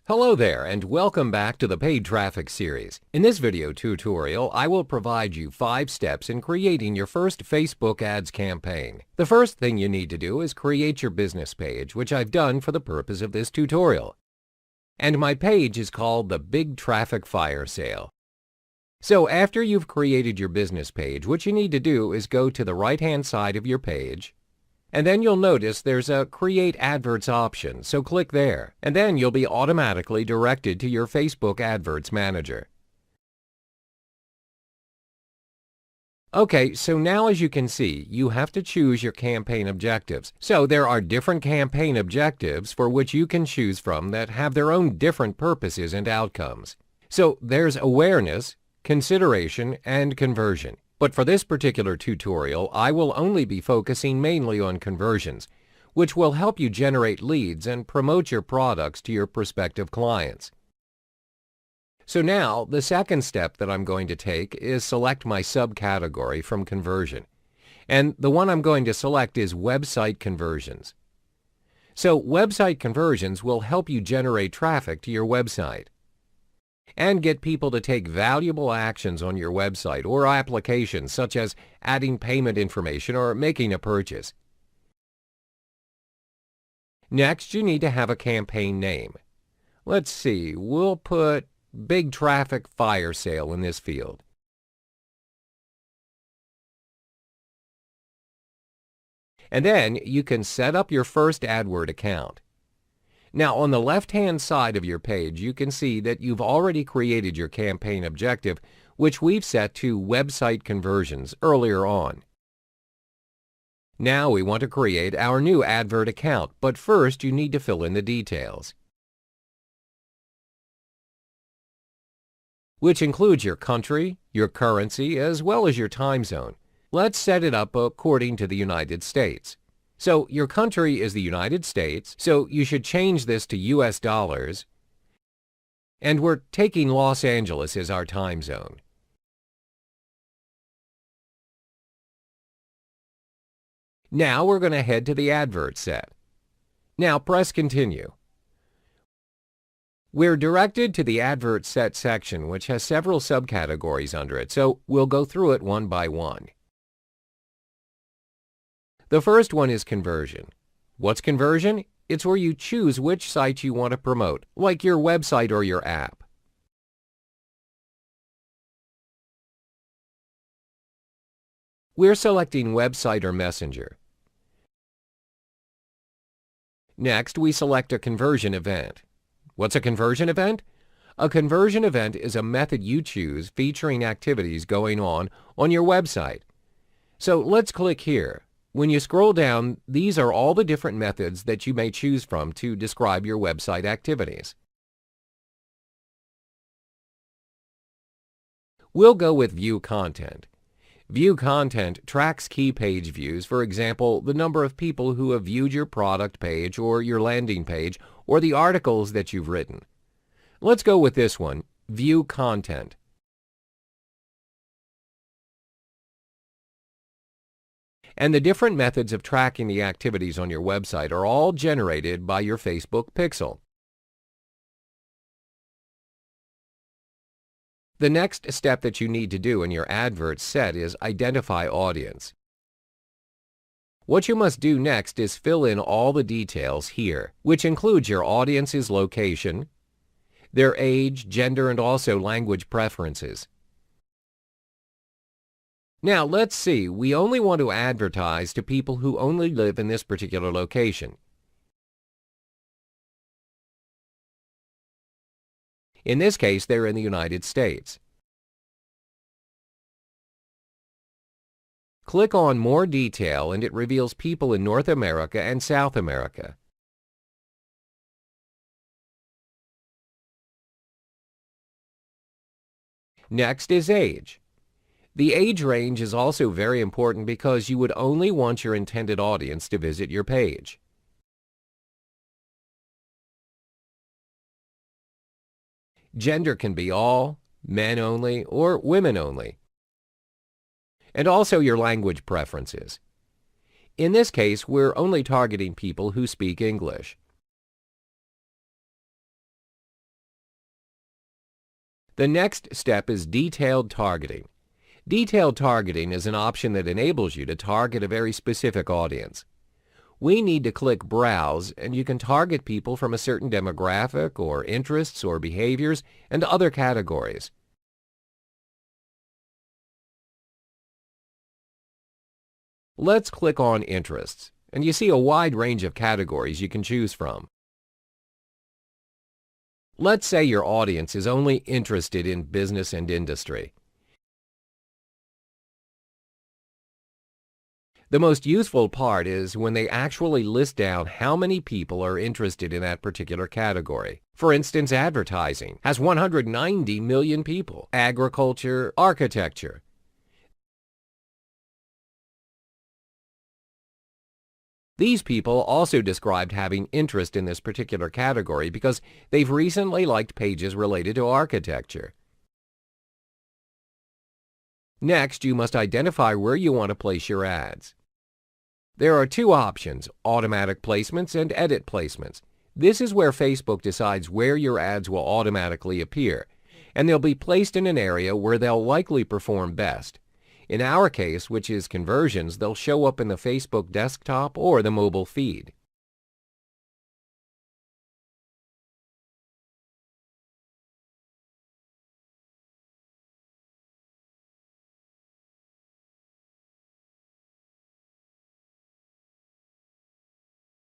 Hello there and welcome back to the Paid Traffic series. In this video tutorial, I will provide you 5 steps in creating your first Facebook ads campaign. The first thing you need to do is create your business page, which I've done for the purpose of this tutorial. And my page is called the Big Traffic Firesale. So after you've created your business page, what you need to do is go to the right-hand side of your page, and then you'll notice there's a Create Adverts option, so click there, and then you'll be automatically directed to your Facebook Adverts Manager. Okay, so now as you can see, you have to choose your campaign objectives. So there are different campaign objectives for which you can choose from that have their own different purposes and outcomes. So there's awareness, consideration, and conversion. But for this particular tutorial, I will only be focusing mainly on conversions, which will help you generate leads and promote your products to your prospective clients. So now, the second step that I'm going to take is select my subcategory from conversion. And the one I'm going to select is website conversions. So website conversions will help you generate traffic to your website and get people to take valuable actions on your website or applications, such as adding payment information or making a purchase. Next, you need to have a campaign name. Let's see, we'll put Big Traffic Firesale in this field. And then you can set up your first AdWord account. Now, on the left-hand side of your page, you can see that you've already created your campaign objective, which we've set to website conversions earlier on. Now we want to create our new advert account, but first you need to fill in the details, which includes your country, your currency, as well as your time zone. Let's set it up according to the United States. So your country is the United States, so you should change this to US dollars, and we're taking Los Angeles as our time zone. Now we're going to head to the advert set. Now press Continue. We're directed to the Advert Set section, which has several subcategories under it, so we'll go through it one by one. The first one is conversion. What's conversion? It's where you choose which site you want to promote, like your website or your app. We're selecting website or messenger. Next, we select a conversion event. What's a conversion event? A conversion event is a method you choose featuring activities going on your website. So let's click here. When you scroll down, these are all the different methods that you may choose from to describe your website activities. We'll go with View Content. View Content tracks key page views, for example, the number of people who have viewed your product page or your landing page or the articles that you've written. Let's go with this one, View Content. And the different methods of tracking the activities on your website are all generated by your Facebook pixel. The next step that you need to do in your advert set is identify audience. What you must do next is fill in all the details here, which includes your audience's location, their age, gender, and also language preferences. Now, let's see, we only want to advertise to people who only live in this particular location. In this case, they're in the United States. Click on More Detail and it reveals people in North America and South America. Next is age. The age range is also very important because you would only want your intended audience to visit your page. Gender can be all, men only, or women only. And also your language preferences. In this case, we're only targeting people who speak English. The next step is detailed targeting. Detailed targeting is an option that enables you to target a very specific audience. We need to click Browse, and you can target people from a certain demographic or interests or behaviors and other categories. Let's click on Interests, and you see a wide range of categories you can choose from. Let's say your audience is only interested in business and industry. The most useful part is when they actually list down how many people are interested in that particular category. For instance, advertising has 190 million people, agriculture, architecture. These people also described having interest in this particular category because they've recently liked pages related to architecture. Next, you must identify where you want to place your ads. There are two options, automatic placements and edit placements. This is where Facebook decides where your ads will automatically appear, and they'll be placed in an area where they'll likely perform best. In our case, which is conversions, they'll show up in the Facebook desktop or the mobile feed.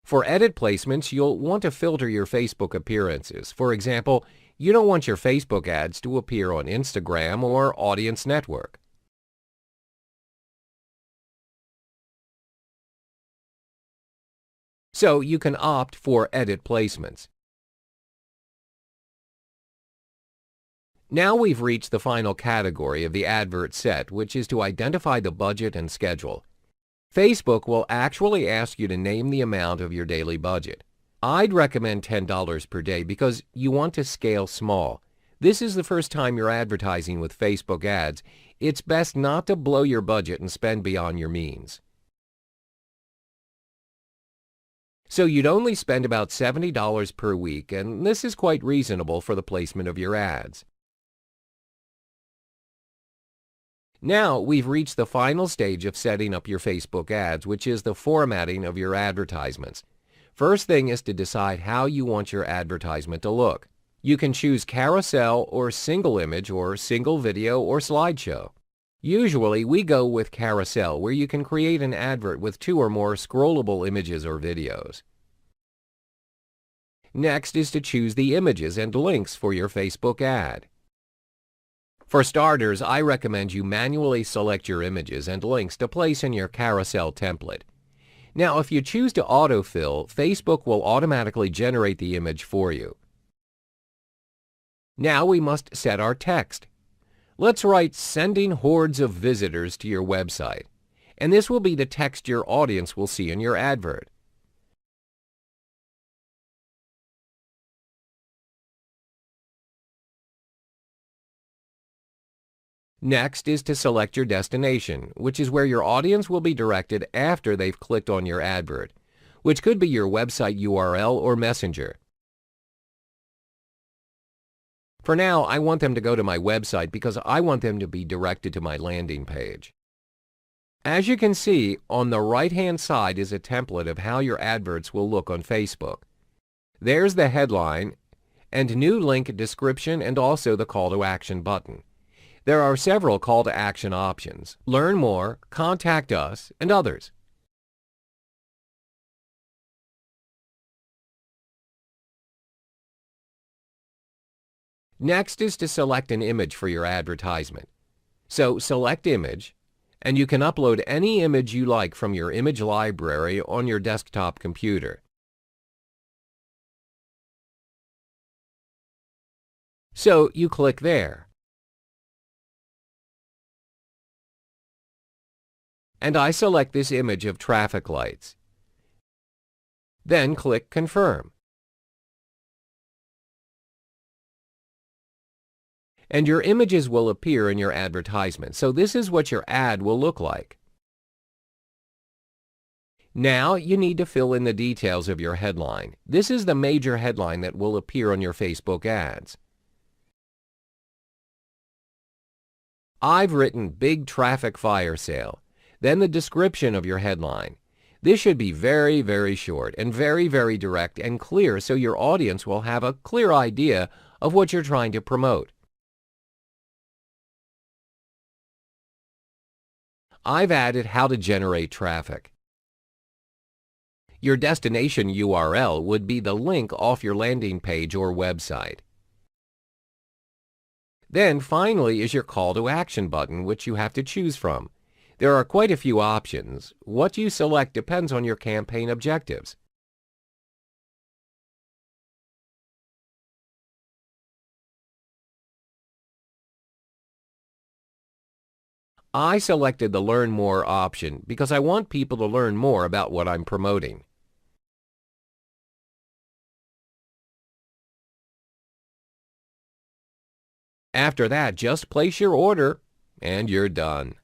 For edit placements, you'll want to filter your Facebook appearances. For example, you don't want your Facebook ads to appear on Instagram or Audience Network. So you can opt for edit placements. Now we've reached the final category of the advert set, which is to identify the budget and schedule. Facebook will actually ask you to name the amount of your daily budget. I'd recommend $10 per day because you want to scale small. This is the first time you're advertising with Facebook ads. It's best not to blow your budget and spend beyond your means. So you'd only spend about $70 per week, and this is quite reasonable for the placement of your ads. Now we've reached the final stage of setting up your Facebook ads, which is the formatting of your advertisements. First thing is to decide how you want your advertisement to look. You can choose carousel or single image or single video or slideshow. Usually we go with carousel, where you can create an advert with 2 or more scrollable images or videos. Next is to choose the images and links for your Facebook ad. For starters, I recommend you manually select your images and links to place in your carousel template. Now, if you choose to autofill, Facebook will automatically generate the image for you. Now we must set our text. Let's write "sending hordes of visitors to your website," and this will be the text your audience will see in your advert. Next is to select your destination, which is where your audience will be directed after they've clicked on your advert, which could be your website URL or Messenger. For now, I want them to go to my website because I want them to be directed to my landing page. As you can see, on the right-hand side is a template of how your adverts will look on Facebook. There's the headline and new link description and also the call to action button. There are several call to action options: learn more, contact us, and others. Next is to select an image for your advertisement. So select image, and you can upload any image you like from your image library on your desktop computer. So you click there. And I select this image of traffic lights. Then click Confirm. And your images will appear in your advertisement. So this is what your ad will look like. Now you need to fill in the details of your headline. This is the major headline that will appear on your Facebook ads. I've written Big Traffic Firesale, then the description of your headline. This should be very, very short and very, very direct and clear so your audience will have a clear idea of what you're trying to promote. I've added how to generate traffic. Your destination URL would be the link off your landing page or website. Then finally is your call to action button, which you have to choose from. There are quite a few options. What you select depends on your campaign objectives. I selected the Learn More option because I want people to learn more about what I'm promoting. After that, just place your order and you're done.